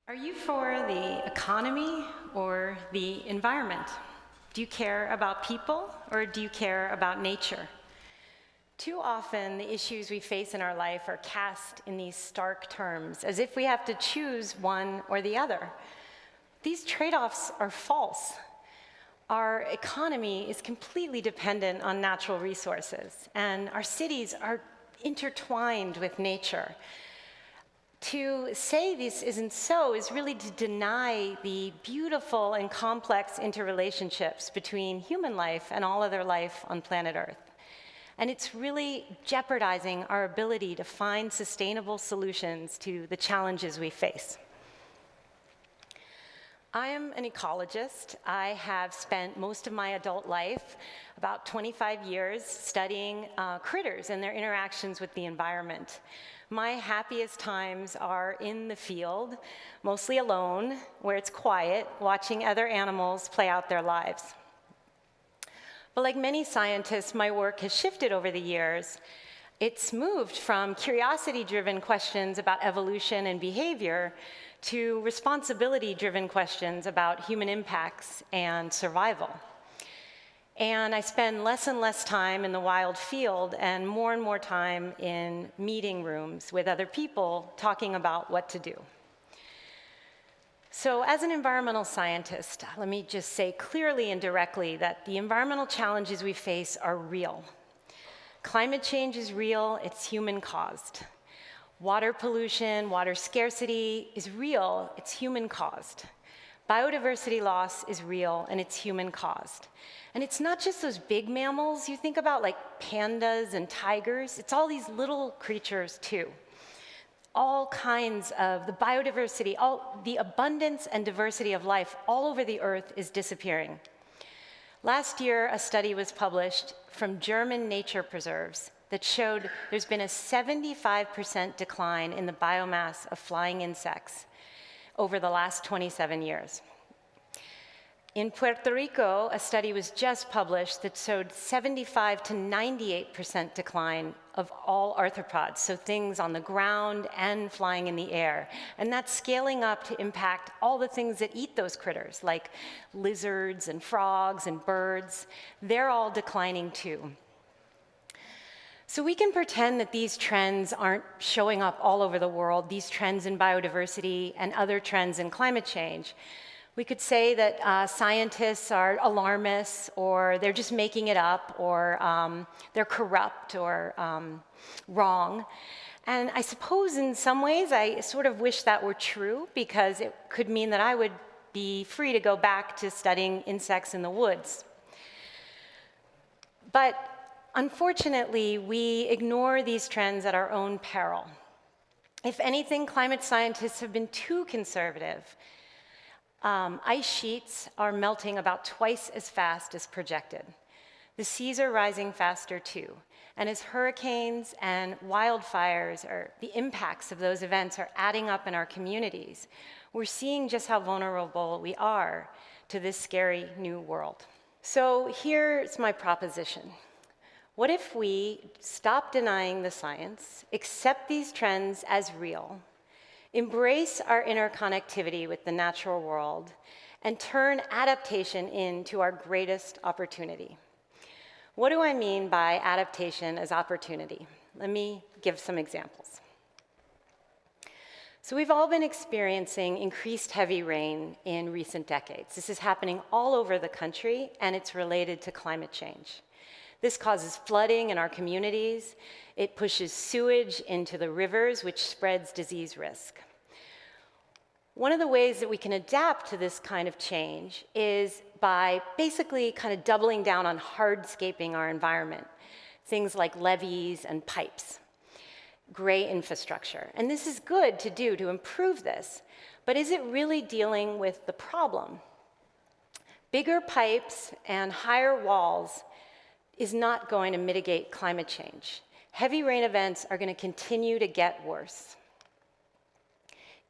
Are you for the economy or the environment? Do you care about people or do you care about nature? Too often, the issues we face in our life are cast in these stark terms, as if we have to choose one or the other. These trade-offs are false. Our economy is completely dependent on natural resources, and our cities are intertwined with nature. To say this isn't so is really to deny the beautiful and complex interrelationships between human life and all other life on planet Earth. And it's really jeopardizing our ability to find sustainable solutions to the challenges we face. I am an ecologist. I have spent most of my adult life, about 25 years, studying critters and their interactions with the environment. My happiest times are in the field, mostly alone, where it's quiet, watching other animals play out their lives. But like many scientists, my work has shifted over the years. It's moved from curiosity-driven questions about evolution and behavior to responsibility-driven questions about human impacts and survival. And I spend less and less time in the wild field and more time in meeting rooms with other people talking about what to do. So as an environmental scientist, let me just say clearly and directly that the environmental challenges we face are real. Climate change is real, it's human-caused. Water pollution, water scarcity is real, it's human-caused. Biodiversity loss is real, and it's human-caused. And it's not just those big mammals you think about, like pandas and tigers. It's all these little creatures, too. All kinds of the biodiversity, all the abundance and diversity of life all over the Earth is disappearing. Last year, a study was published from German nature preserves that showed there's been a 75% decline in the biomass of flying insects over the last 27 years. In Puerto Rico, a study was just published that showed 75 to 98% decline of all arthropods, so things on the ground and flying in the air. And that's scaling up to impact all the things that eat those critters, like lizards and frogs and birds. They're all declining too. So we can pretend that these trends aren't showing up all over the world, these trends in biodiversity and other trends in climate change. We could say that scientists are alarmists, or they're just making it up, or they're corrupt or wrong. And I suppose in some ways I sort of wish that were true, because it could mean that I would be free to go back to studying insects in the woods. But unfortunately, we ignore these trends at our own peril. If anything, climate scientists have been too conservative. Ice sheets are melting about twice as fast as projected. The seas are rising faster too. And as hurricanes and wildfires, or the impacts of those events are adding up in our communities, we're seeing just how vulnerable we are to this scary new world. So here's my proposition. What if we stop denying the science, accept these trends as real, embrace our interconnectivity with the natural world, and turn adaptation into our greatest opportunity? What do I mean by adaptation as opportunity? Let me give some examples. So we've all been experiencing increased heavy rain in recent decades. This is happening all over the country, and it's related to climate change. This causes flooding in our communities. It pushes sewage into the rivers, which spreads disease risk. One of the ways that we can adapt to this kind of change is by basically kind of doubling down on hardscaping our environment, things like levees and pipes, gray infrastructure. And this is good to do to improve this, but is it really dealing with the problem? Bigger pipes and higher walls is not going to mitigate climate change. Heavy rain events are going to continue to get worse.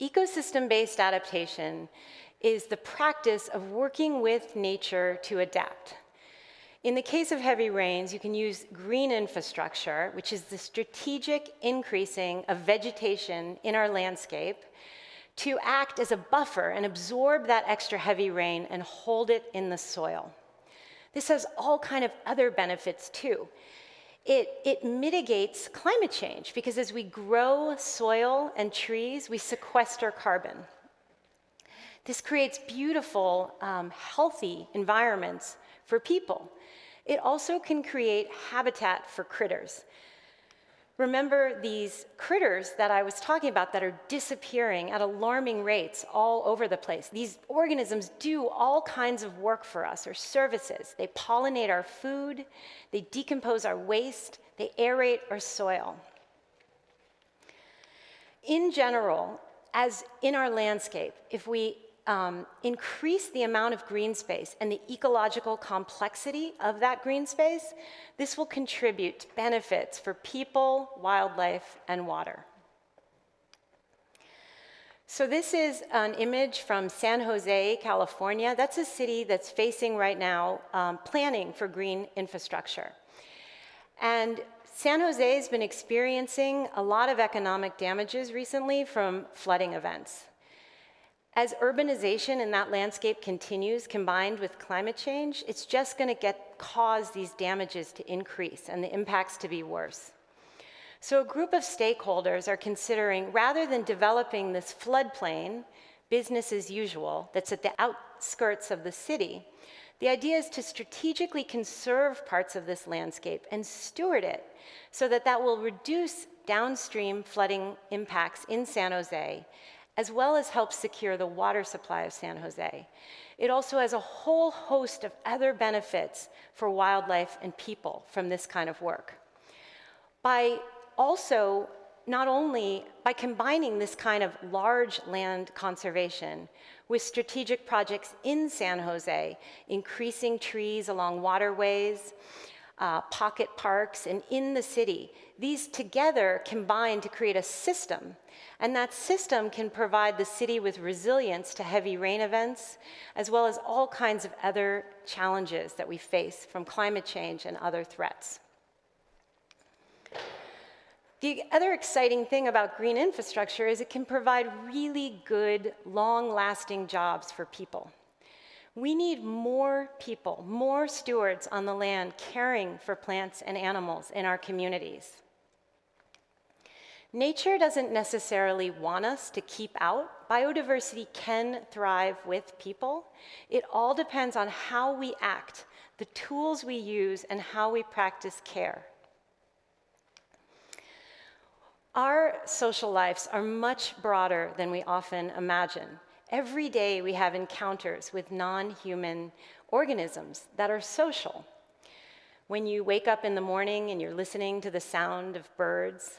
Ecosystem-based adaptation is the practice of working with nature to adapt. In the case of heavy rains, you can use green infrastructure, which is the strategic increasing of vegetation in our landscape, to act as a buffer and absorb that extra heavy rain and hold it in the soil. This has all kind of other benefits too. It mitigates climate change because as we grow soil and trees, we sequester carbon. This creates beautiful, healthy environments for people. It also can create habitat for critters. Remember these critters that I was talking about that are disappearing at alarming rates all over the place. These organisms do all kinds of work for us, or services. They pollinate our food, they decompose our waste, they aerate our soil. In general, as in our landscape, if we increase the amount of green space and the ecological complexity of that green space, this will contribute to benefits for people, wildlife, and water. So this is an image from San Jose, California. That's a city that's facing right now planning for green infrastructure. And San Jose has been experiencing a lot of economic damages recently from flooding events. As urbanization in that landscape continues, combined with climate change, it's just going to cause these damages to increase and the impacts to be worse. So a group of stakeholders are considering, rather than developing this floodplain, business as usual, that's at the outskirts of the city, the idea is to strategically conserve parts of this landscape and steward it so that that will reduce downstream flooding impacts in San Jose, as well as help secure the water supply of San Jose. It also has a whole host of other benefits for wildlife and people from this kind of work. Not only by combining this kind of large land conservation with strategic projects in San Jose, increasing trees along waterways, pocket parks, and in the city, these together combine to create a system. And that system can provide the city with resilience to heavy rain events, as well as all kinds of other challenges that we face from climate change and other threats. The other exciting thing about green infrastructure is it can provide really good, long-lasting jobs for people. We need more people, more stewards on the land caring for plants and animals in our communities. Nature doesn't necessarily want us to keep out. Biodiversity can thrive with people. It all depends on how we act, the tools we use, and how we practice care. Our social lives are much broader than we often imagine. Every day we have encounters with non-human organisms that are social. When you wake up in the morning and you're listening to the sound of birds,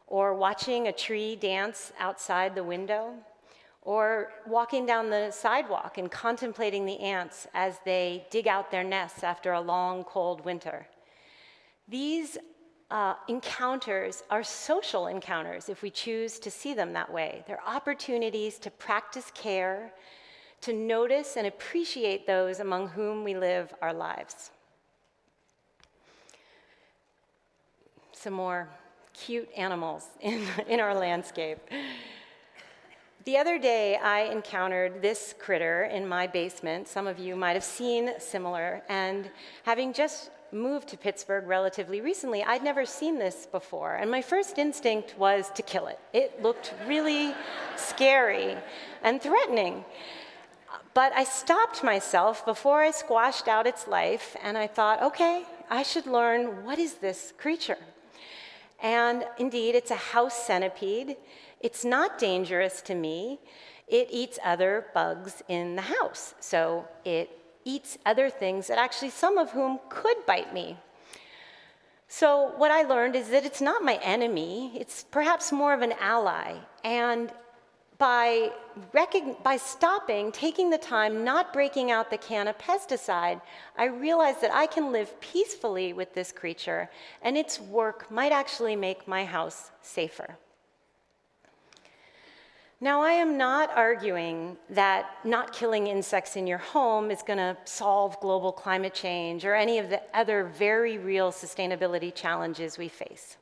or watching a tree dance outside the window, or walking down the sidewalk and contemplating the ants as they dig out their nests after a long, cold winter. These encounters are social encounters if we choose to see them that way. They're opportunities to practice care, to notice and appreciate those among whom we live our lives. Some more cute animals in our landscape. The other day, I encountered this critter in my basement. Some of you might have seen similar, and having just moved to Pittsburgh relatively recently, I'd never seen this before, and my first instinct was to kill it. It looked really scary and threatening. But I stopped myself before I squashed out its life, and I thought, okay, I should learn, what is this creature? And indeed, it's a house centipede. It's not dangerous to me. It eats other bugs in the house. So it eats other things that actually some of whom could bite me. So what I learned is that it's not my enemy. It's perhaps more of an ally. And by stopping, taking the time, not breaking out the can of pesticide, I realized that I can live peacefully with this creature, and its work might actually make my house safer. Now, I am not arguing that not killing insects in your home is going to solve global climate change or any of the other very real sustainability challenges we face.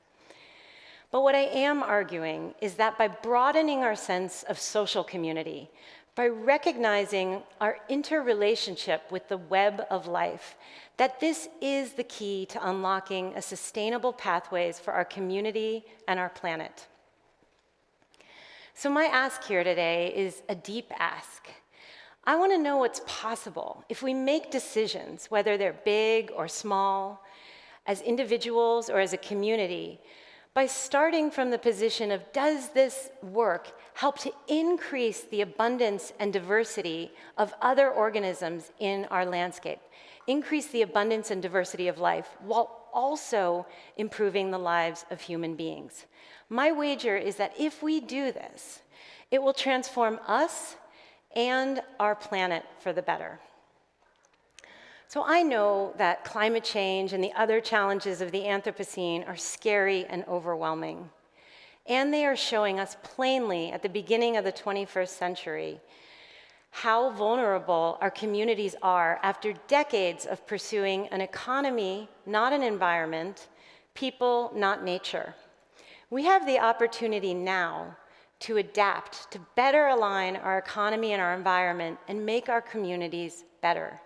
But what I am arguing is that by broadening our sense of social community, by recognizing our interrelationship with the web of life, that this is the key to unlocking a sustainable pathways for our community and our planet. So my ask here today is a deep ask. I want to know what's possible if we make decisions, whether they're big or small, as individuals or as a community, by starting from the position of, does this work help to increase the abundance and diversity of other organisms in our landscape, increase the abundance and diversity of life, while also improving the lives of human beings? My wager is that if we do this, it will transform us and our planet for the better. So I know that climate change and the other challenges of the Anthropocene are scary and overwhelming. And they are showing us plainly at the beginning of the 21st century how vulnerable our communities are after decades of pursuing an economy, not an environment, people, not nature. We have the opportunity now to adapt, to better align our economy and our environment and make our communities better.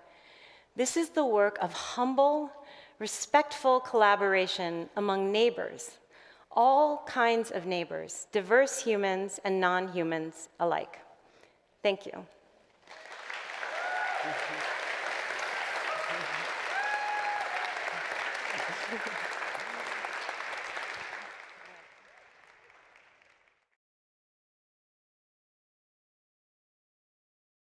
This is the work of humble, respectful collaboration among neighbors, all kinds of neighbors, diverse humans and non-humans alike. Thank you. Thank you.